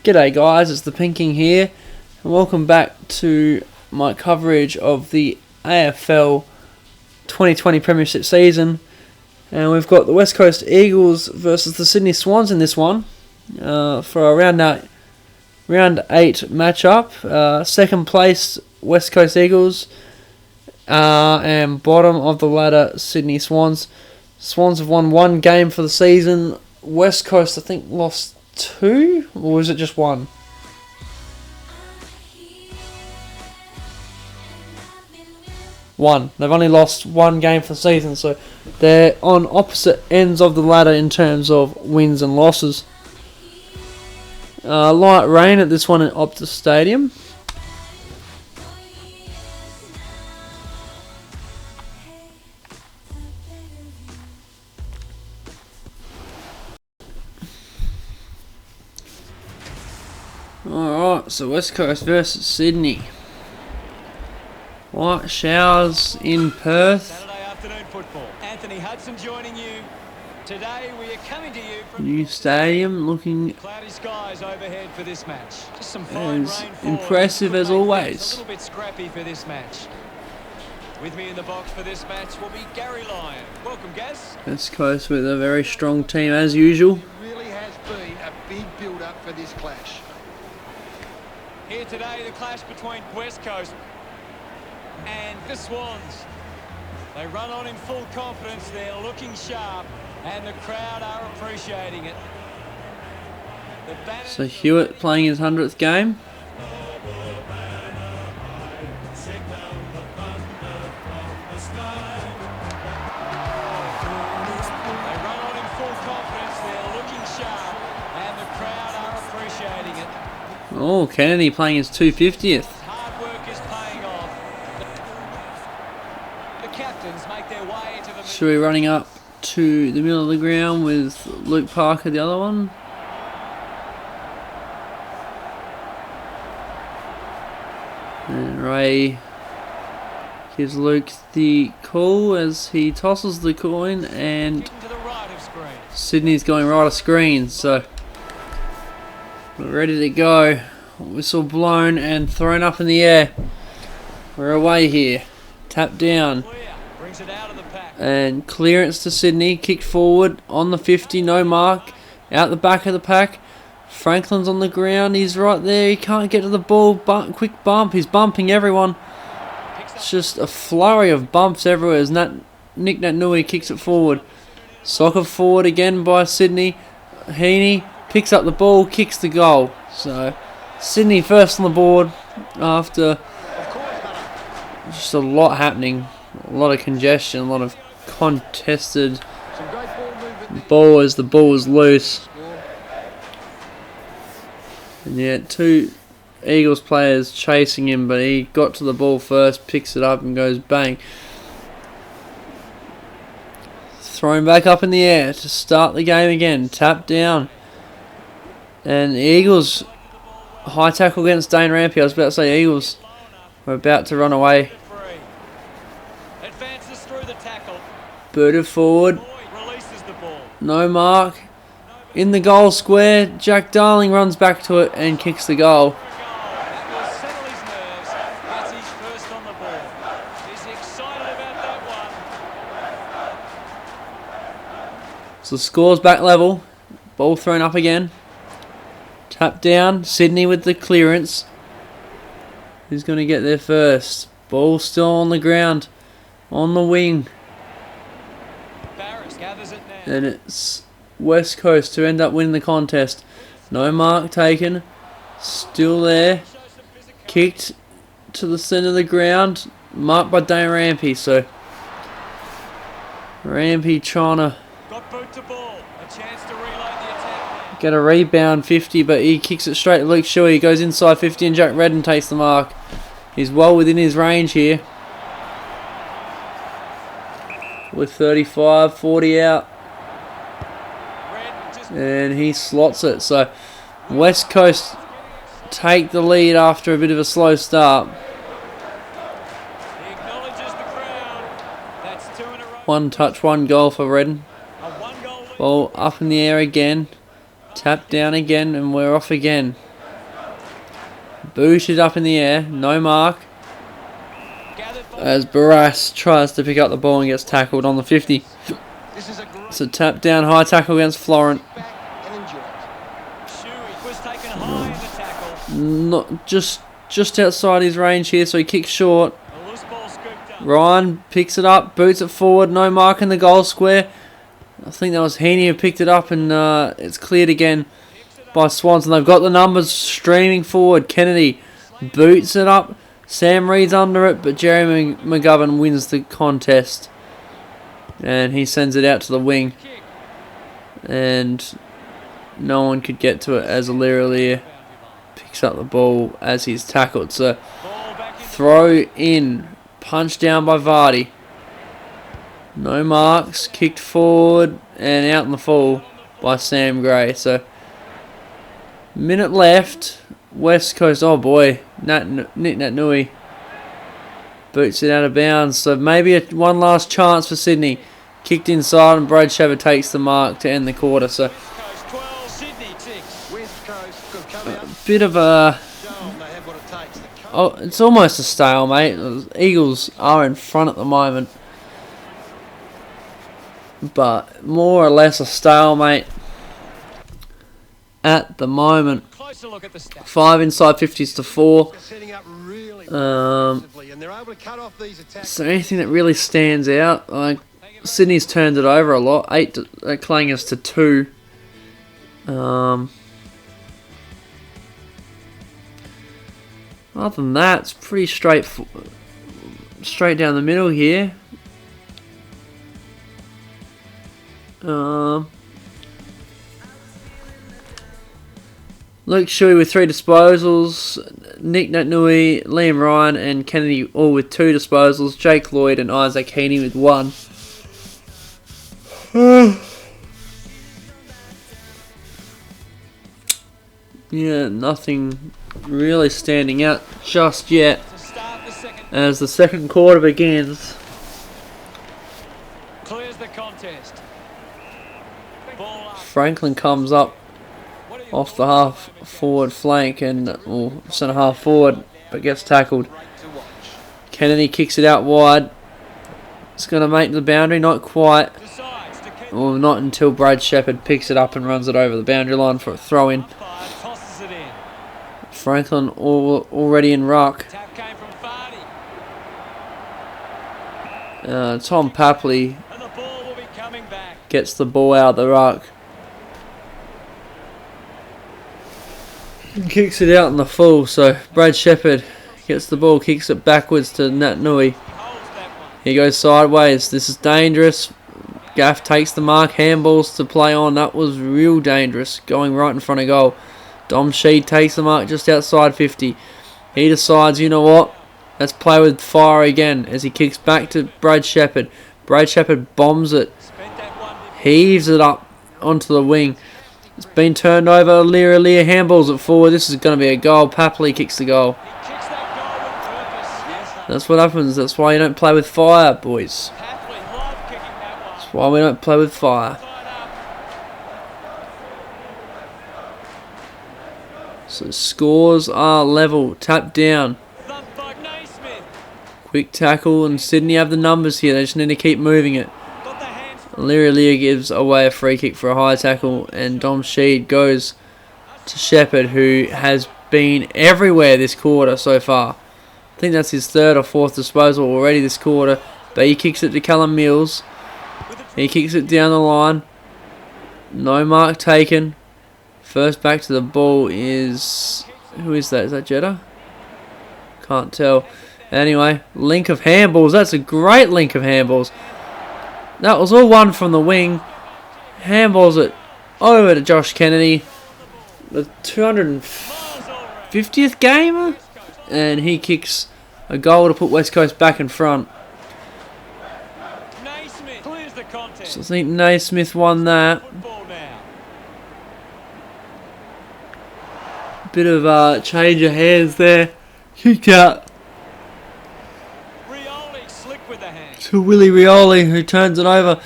G'day guys, it's the Pinking here, and welcome back to my coverage of the AFL 2020 Premiership season. And we've got the West Coast Eagles versus the Sydney Swans in this one for a round 8 matchup. Second place West Coast Eagles and bottom of the ladder Sydney Swans. Swans have won one game for the season. West Coast, I think, lost 2, or was it just 1? One. They've only lost one game for the season, so they're on opposite ends of the ladder in terms of wins and losses. Light rain at this one at Optus Stadium. Alright, so West Coast versus Sydney. Light showers in Perth. Saturday afternoon football. Anthony Hudson joining you. Today we are coming to you from New stadium looking cloudy skies overhead for this match. Just some fine as rainfall. impressive as always. A little bit scrappy for this match. With me in the box for this match will be Gary Lyon. Welcome, Gaz. West Coast with a very strong team as usual. It really has been a big build-up for this clash. Here today, the clash between West Coast and the Swans. They run on in full confidence, they're looking sharp, and the crowd are appreciating it. So Hewitt playing his 100th game. Oh, Kennedy playing his 250th. Hard work is paying off. The captains make their way into the Shui running up to the middle of the ground with Luke Parker, the other one. And Ray gives Luke the call as he tosses the coin, and to the right of screen. Sydney's going right of screen, so we're ready to go. Whistle blown and thrown up in the air. We're away here. Tap down. Brings it out of the pack. And clearance to Sydney. Kicked forward on the 50. No mark. Out the back of the pack. Franklin's on the ground. He's right there. He can't get to the ball. Quick bump. He's bumping everyone. It's just a flurry of bumps everywhere as Nick Nui kicks it forward. Soccer forward again by Sydney. Heaney picks up the ball, kicks the goal. So Sydney first on the board after just a lot happening. A lot of congestion, a lot of contested ball as the ball was loose. And yet 2 Eagles players chasing him, but he got to the ball first, picks it up and goes bang. Thrown back up in the air to start the game again. Tap down. And the Eagles, high tackle against Dane Rampy. I was about to say Eagles were about to run away. Advances through the tackle. Booted forward. Releases the ball. No mark. In the goal square. Jack Darling runs back to it and kicks the goal. That will settle his nerves. That's his first on the ball. He's excited about that one. So the score's back level. Ball thrown up again. Tap down. Sydney with the clearance. Who's going to get there first? Ball still on the ground. On the wing. Barris gathers it now. And it's West Coast to end up winning the contest. No mark taken. Still there. Kicked to the centre of the ground. Marked by Dane Rampy. So Rampy trying to Got boot to ball. A chance to reload the attack. get a rebound 50, but he kicks it straight to Luke Shuey. He goes inside 50 and Jack Redden takes the mark. He's well within his range here. With 35, 40 out. And he slots it. So West Coast take the lead after a bit of a slow start. He acknowledges the crowd. That's 2 in a row. One touch, one goal for Redden. A 1-goal lead. Ball up in the air again. Tap down again, and we're off again. Booted up in the air. No mark. As Barras tries to pick up the ball and gets tackled on the 50. It's a tap down high tackle against Florent. Not just outside his range here, so he kicks short. Ryan picks it up, boots it forward, no mark in the goal square. I think that was Heaney who picked it up, and it's cleared again by Swanson. They've got the numbers streaming forward. Kennedy boots it up. Sam Reed's under it, but Jeremy McGovern wins the contest. And he sends it out to the wing. And no one could get to it as Aliir picks up the ball as he's tackled. So throw in. Punched down by Vardy. No marks. Kicked forward and out in the full by Sam Gray. So minute left. West Coast. Oh boy. Nick Nui boots it out of bounds. So maybe one last chance for Sydney. Kicked inside and Brad Shepard takes the mark to end the quarter. So a bit of a... Oh, it's almost a stalemate. The Eagles are in front at the moment. But more or less a stalemate at the moment. 5 inside 50s to 4. So anything that really stands out? Like Sydney's turned it over a lot. 8 to Clangers to 2. Other than that, it's pretty straight down the middle here. Luke Shuey with 3 disposals. Nick Nui, Liam Ryan and Kennedy all with 2 disposals. Jake Lloyd and Isaac Heaney with 1. Yeah, nothing really standing out just yet as the second quarter begins. Franklin comes up off the half forward flank and centre half forward, but gets tackled. Kennedy kicks it out wide. It's going to make the boundary, not quite. Or not until Brad Shepard picks it up and runs it over the boundary line for a throw in. Franklin already in ruck. Tom Papley gets the ball out of the ruck. Kicks it out in the full, so Brad Shepard gets the ball, kicks it backwards to Nat Nui. He goes sideways. This is dangerous. Gaff takes the mark. Handballs to play on. That was real dangerous. Going right in front of goal. Dom Sheed takes the mark just outside 50. He decides, you know what? Let's play with fire again as he kicks back to Brad Shepard. Brad Shepard bombs it. Heaves it up onto the wing. It's been turned over. Aliir handballs it forward. This is going to be a goal. Papley kicks the goal. That's what happens. That's why you don't play with fire, boys. That's why we don't play with fire. So scores are level. Tap down. Quick tackle, and Sydney have the numbers here. They just need to keep moving it. Aliir gives away a free kick for a high tackle, and Dom Sheed goes to Shepard, who has been everywhere this quarter so far. I think that's his 3rd or 4th disposal already this quarter. But he kicks it to Callum Mills. He kicks it down the line. No mark taken. First back to the ball is... Who is that? Is that Jeddah? Can't tell. Anyway, link of handballs. That's a great link of handballs. That was all one from the wing. Handballs it over to Josh Kennedy. The 250th gamer. And he kicks a goal to put West Coast back in front. So I think Naismith won that. Bit of a change of hands there. Kicked out to Willie Rioli, who turns it over.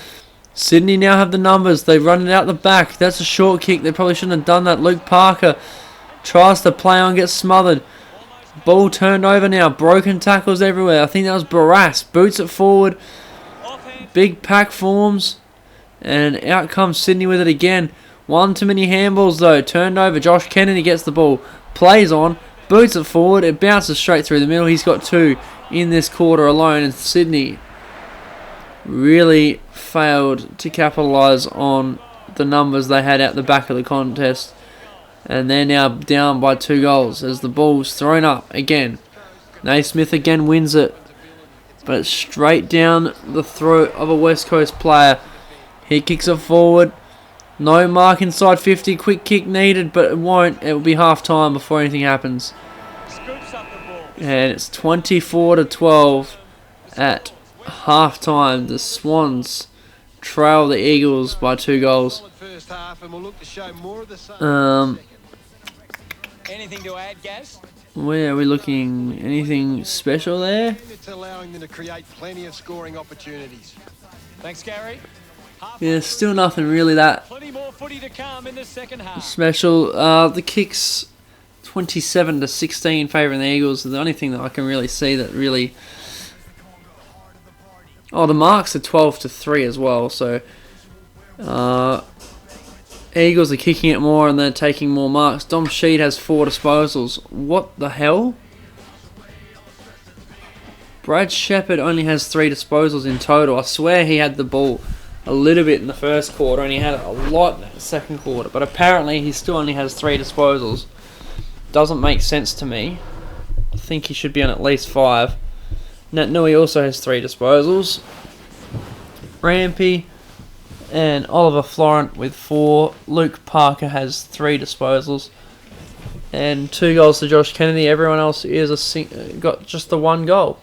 Sydney now have the numbers. They run it out the back. That's a short kick. They probably shouldn't have done that. Luke Parker tries to play on, gets smothered. Ball turned over now. Broken tackles everywhere. I think that was Barras. Boots it forward. Big pack forms. And out comes Sydney with it again. One too many handballs though. Turned over. Josh Kennedy gets the ball. Plays on. Boots it forward. It bounces straight through the middle. He's got 2 in this quarter alone. And Sydney really failed to capitalise on the numbers they had out the back of the contest. And they're now down by 2 goals as the ball's thrown up again. Naismith again wins it. But it's straight down the throat of a West Coast player. He kicks it forward. No mark inside 50. Quick kick needed, but it won't. It will be half time before anything happens. And it's 24-12 at half time. The Swans trail the Eagles by 2 goals. Anything to add, Gaz? Where are we looking? Anything special there? It's allowing them to create plenty of scoring opportunities. Thanks, Gary. Yeah, still nothing really that Plenty more footy to come in the second half. special. The kicks 27-16 favouring the Eagles. The only thing that I can really see that really... Oh, the marks are 12-3 as well. So Eagles are kicking it more and they're taking more marks. Dom Sheed has 4 disposals. What the hell? Brad Shepherd only has 3 disposals in total. I swear he had the ball a little bit in the first quarter and he had it a lot in the second quarter. But apparently he still only has 3 disposals. Doesn't make sense to me. I think he should be on at least 5. Nat Nui also has 3 disposals. Rampy and Oliver Florent with 4. Luke Parker has 3 disposals. And 2 goals to Josh Kennedy. Everyone else is got just the 1 goal.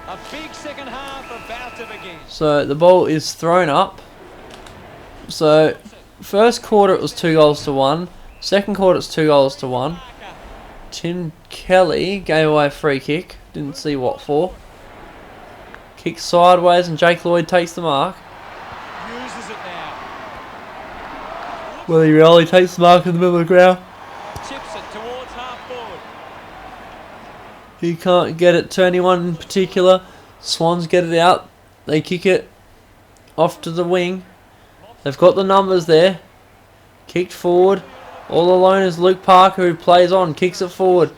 A big second half about to begin. So the ball is thrown up. So first quarter it was 2 goals to 1. Second quarter it's 2 goals to 1. Tim Kelly gave away a free kick. Didn't see what for. Kick sideways and Jake Lloyd takes the mark. Uses it now. Willie Rioli takes the mark in the middle of the ground. Chips it towards half forward. He can't get it to anyone in particular. Swans get it out. They kick it off to the wing. They've got the numbers there. Kicked forward. All alone is Luke Parker who plays on. Kicks it forward.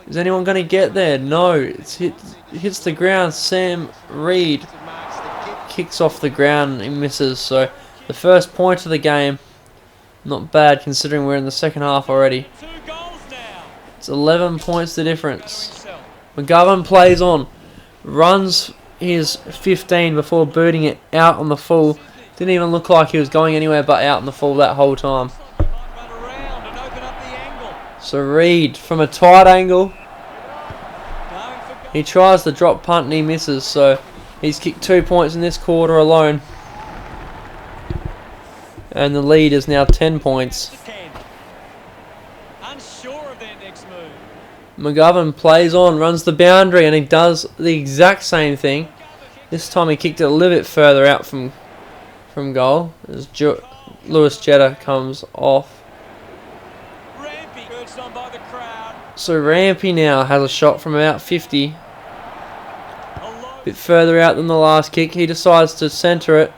Is anyone going to get there? No. It hits the ground. Sam Reid kicks off the ground and he misses. So the first point of the game. Not bad considering we're in the second half already. 2 goals now. It's 11 points the difference. McGovern plays on. Runs his 15 before booting it out on the full. Didn't even look like he was going anywhere but out on the full that whole time. Run around and open up the angle. So Reid from a tight angle. Going for He tries the drop punt and he misses. So he's kicked 2 points in this quarter alone. And the lead is now 10 points. 10. Unsure of their next move. McGovern plays on, runs the boundary, and he does the exact same thing. This time he kicked it a little bit further out from goal as Lewis Jetta comes off. Rampy urged on by the crowd. So Rampy now has a shot from about 50. A bit further out than the last kick. He decides to centre it.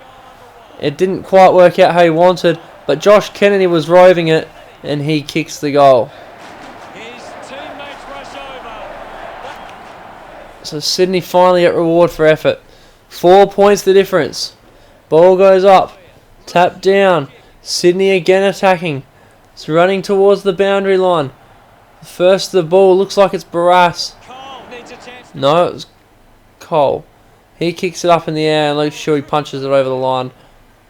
It didn't quite work out how he wanted, but Josh Kennedy was roving it, and he kicks the goal. His teammates rush over. So Sydney finally get reward for effort. 4 points the difference. Ball goes up. Tap down. Sydney again attacking. It's running towards the boundary line. First the ball looks like it's Barras. Cole needs a chance. No, it was Cole. He kicks it up in the air and Luke Shuey punches it over the line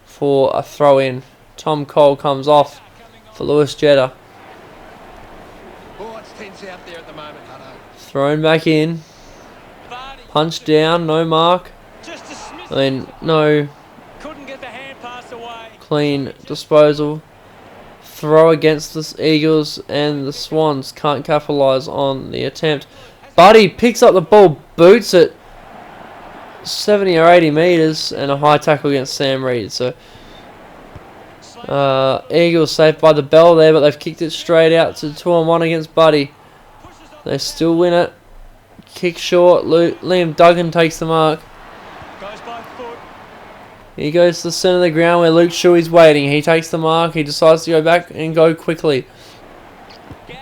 for a throw in. Tom Cole comes off for Lewis Jetta. Oh, it's tense out there at the moment, Hutto. Thrown back in. Vardy Punched down. No mark. just dismissed. I mean, no Couldn't get the hand pass away. clean disposal. Throw against the Eagles and the Swans can't capitalise on the attempt. Buddy picks up the ball, boots it 70 or 80 metres and a high tackle against Sam Reid. So Eagles safe by the bell there, but they've kicked it straight out to 2-on-1 against Buddy. They still win it. Kick short. Liam Duggan takes the mark. Goes by foot. He goes to the centre of the ground where Luke Shuey's waiting. He takes the mark. He decides to go back and go quickly.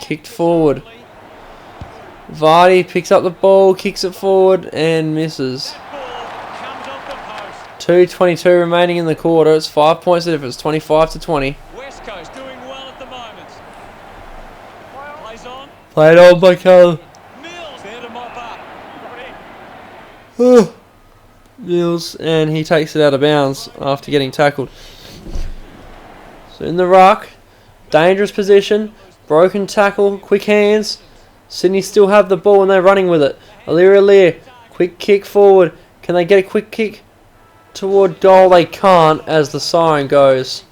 Kicked forward. Vardy picks up the ball, kicks it forward, and misses. That ball comes off the post. 2:22 remaining in the quarter. It's 5 points difference, 25-20. West Coast doing well at the moment. Plays on. Played on by Callum. Mills there to mop up. Mills, and he takes it out of bounds after getting tackled. So in the ruck, dangerous position, broken tackle, quick hands. Sydney still have the ball and they're running with it. Aliir, quick kick forward. Can they get a quick kick toward goal? They can't as the siren goes.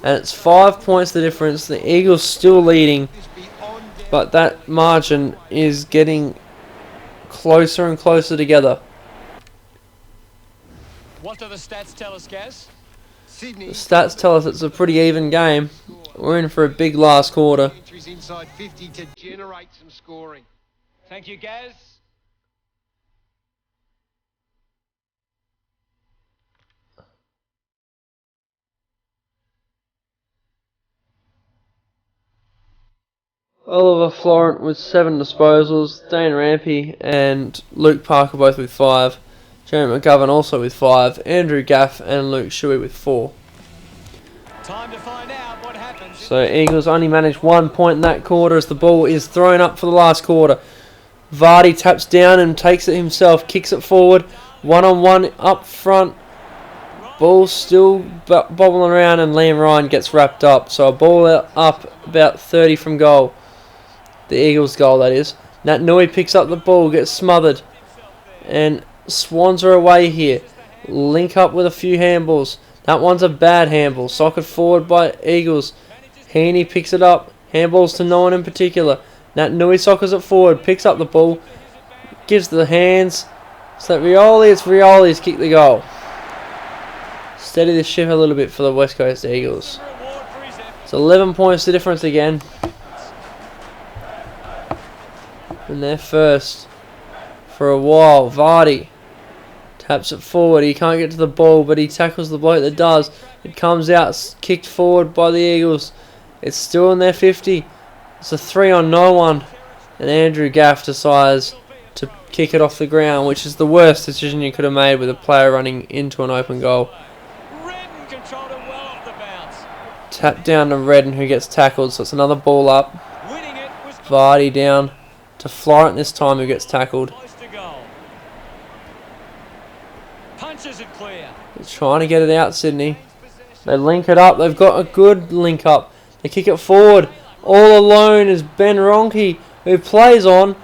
And it's 5 points the difference. The Eagles still leading, but that margin is getting closer and closer together. What do the stats tell us, Gaz? Sydney. The stats tell us it's a pretty even game. We're in for a big last quarter. Entries inside 50 to generate some scoring. Thank you, Gaz. Oliver Florent with 7 disposals, Dane Rampy and Luke Parker both with 5, Jeremy McGovern also with 5, Andrew Gaff and Luke Shuey with 4. Time to find out what happens. So Eagles only managed 1 point in that quarter as the ball is thrown up for the last quarter. Vardy taps down and takes it himself, kicks it forward, 1-on-1 up front. Ball still bobbling around and Liam Ryan gets wrapped up. So a ball up about 30 from goal. The Eagles' goal, that is. Nat Nui picks up the ball, gets smothered. And Swans are away here. Link up with a few handballs. That one's a bad handball. Socket forward by Eagles. Heaney picks it up. Handballs to no one in particular. Nat Nui sockers it forward. Picks up the ball. Gives the hands. So it's Rioli's kick the goal. Steady the ship a little bit for the West Coast Eagles. It's 11 points the difference again. And they're first for a while. Vardy taps it forward. He can't get to the ball, but he tackles the bloke that does. It comes out, it's kicked forward by the Eagles. It's still in their 50. It's a 3-on-no-one. And Andrew Gaff decides to kick it off the ground, which is the worst decision you could have made with a player running into an open goal. Redden controlled it well off the bounce. Tap down to Redden, who gets tackled, so it's another ball up. Winning it was Vardy down to Florent this time, who gets tackled. close to goal. Punches it clear. They're trying to get it out, Sydney. They link it up. They've got a good link up. They kick it forward. All alone is Ben Ronke, who plays on,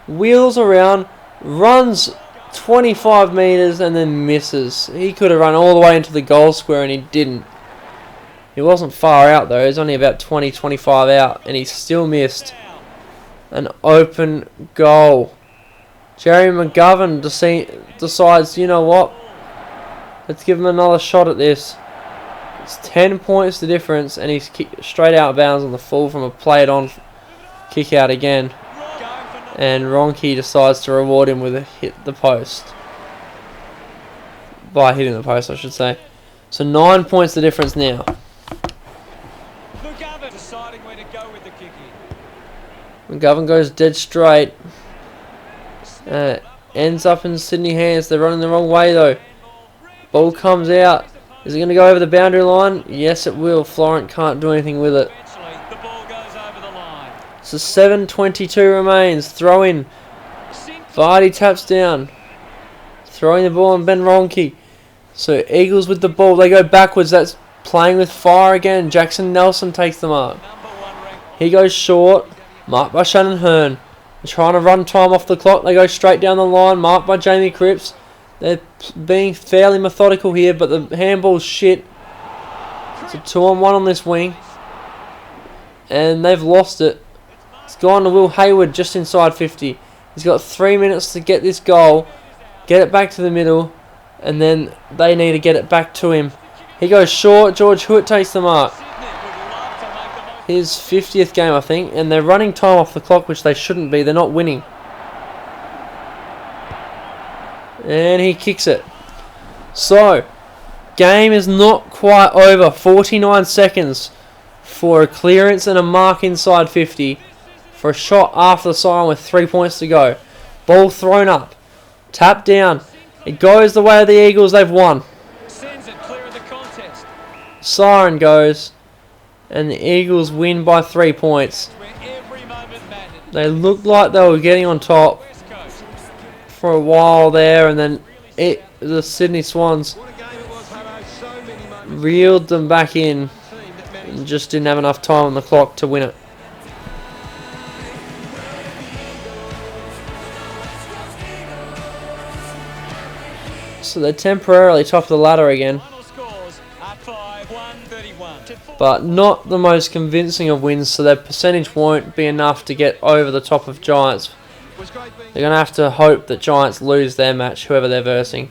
wheels around, runs 25 metres and then misses. He could have run all the way into the goal square and he didn't. He wasn't far out though. He was only about 20-25 out and he still missed. An open goal. Jerry McGovern decides, you know what? Let's give him another shot at this. It's 10 points the difference, and he's kicked straight out of bounds on the full from a played-on kick out again. And Ronke decides to reward him with a hit the post. By hitting the post, I should say. So 9 points the difference now. McGovern deciding where to go with the kick in. McGovern goes dead straight. Ends up in Sydney hands. They're running the wrong way though. Ball comes out. Is it going to go over the boundary line? Yes, it will. Florent can't do anything with it. Eventually, the ball goes over the line. So 7:22 remains. Throw in. Vardy taps down. Throwing the ball on Ben Ronke. So Eagles with the ball. They go backwards. That's playing with fire again. Jackson Nelson takes the mark. He goes short. Marked by Shannon Hearn. They're trying to run time off the clock. They go straight down the line. Marked by Jamie Cripps. They're being fairly methodical here, but the handball's shit. It's a 2-on-1 on this wing. And they've lost it. It's gone to Will Hayward just inside 50. He's got 3 minutes to get this goal. Get it back to the middle. And then they need to get it back to him. He goes short. George Hewitt takes the mark. his 50th game, I think, and they're running time off the clock, which they shouldn't be. They're not winning. And he kicks it. So, game is not quite over. 49 seconds for a clearance and a mark inside 50 for a shot after the siren with 3 points to go. Ball thrown up. Tap down. It goes the way of the Eagles. They've won. Sends it clear of the contest. Siren goes. And the Eagles win by 3 points. Where every moment mattered. They looked like they were getting on top West Coast. for a while there, and then the Sydney Swans What a game it was, Hutto. So many moments. reeled them back in Team that managed and just didn't have enough time on the clock to win it. So they're temporarily top of the ladder again, Final scores at 5-1-31. but not the most convincing of wins, so their percentage won't be enough to get over the top of Giants. was great being They're going to have to hope that Giants lose their match, whoever they're versing.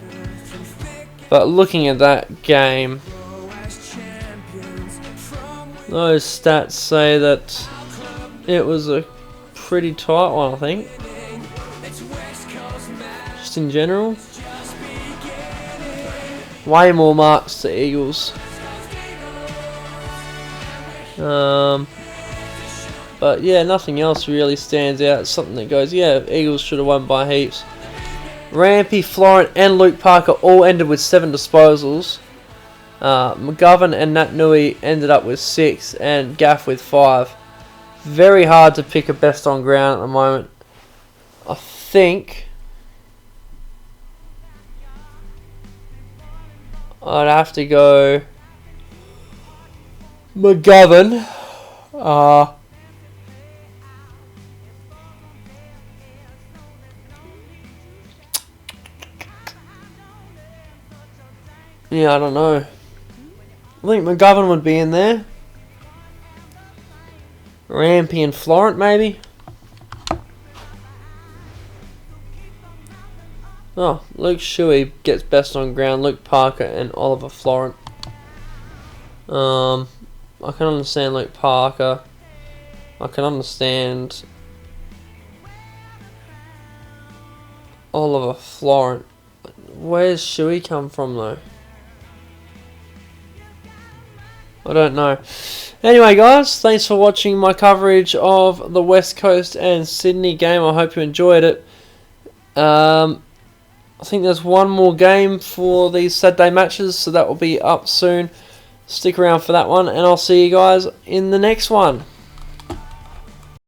But looking at that game, those stats say that it was a pretty tight one, I think. Just in general. Way more marks to Eagles. But yeah, nothing else really stands out. It's something that goes, yeah, Eagles should have won by heaps. Rampy, Florent and Luke Parker all ended with 7 disposals. McGovern and Nat Nui ended up with 6 and Gaff with 5. Very hard to pick a best on ground at the moment. I think I'd have to go McGovern. Yeah, I don't know. I think McGovern would be in there. Rampy and Florent, maybe. Oh, Luke Shuey gets best on ground. Luke Parker and Oliver Florent. I can understand Luke Parker. I can understand Oliver Florent. Where's Shuey come from though? I don't know. Anyway, guys, thanks for watching my coverage of the West Coast and Sydney game. I hope you enjoyed it. I think there's one more game for these Saturday matches, so that will be up soon. Stick around for that one, and I'll see you guys in the next one.